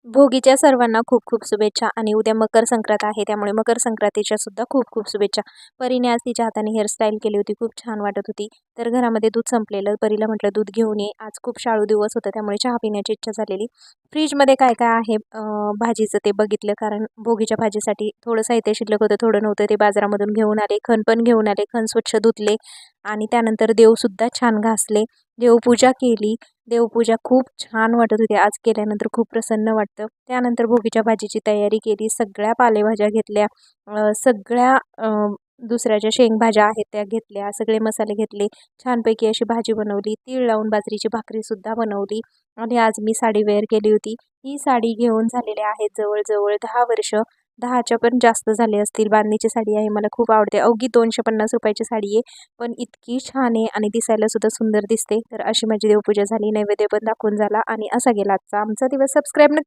भोगीच्या सर्वांना खूप खूप शुभेच्छा आणि उद्या मकर संक्रांत आहे त्यामुळे मकर संक्रांतीच्या सुद्धा खूप खूप शुभेच्छा. परीने आज तिच्या हाताने हेअरस्टाईल केली होती, खूप छान वाटत होती. तर घरामध्ये दूध संपलेलं, परीला म्हटलं दूध घेऊन ये. आज खूप शाळू दिवस होता त्यामुळे चहा पिण्याची इच्छा झालेली. फ्रीजमध्ये काय काय आहे भाजीचं ते बघितलं, कारण भोगीच्या भाजीसाठी थोडं साहित्य शिल्लक होतं, थोडं नव्हतं. ते बाजारामधून घेऊन आले, खण पण घेऊन आले. खण स्वच्छ धुतले आणि त्यानंतर देवसुद्धा छान घासले, देवपूजा केली. देवपूजा खूप छान वाटत होती. आज केल्यानंतर खूप प्रसन्न वाटतं. त्यानंतर भोगीच्या भाजीची तयारी केली. सगळ्या पालेभाज्या घेतल्या, सगळ्या दुसऱ्या ज्या शेंगभाज्या आहेत त्या घेतल्या, सगळे मसाले घेतले. छानपैकी अशी भाजी बनवली. तीळ लावून बाजरीची भाकरीसुद्धा बनवली आणि आज मी साडी वेअर केली होती. ही साडी घेऊन झालेली आहे जवळजवळ 10 वर्ष. 10च्या पण जास्त झाले असतील. बांधणीची साडी आहे, मला खूप आवडते. अवघी 250 रुपयाची साडी आहे, पण इतकी छान आहे आणि दिसायला सुद्धा सुंदर दिसते. तर अशी माझी देवपूजा झाली, नैवेद्य पण दाखवून झाला आणि असा गेला आजचा आमचा दिवस. सबस्क्राईब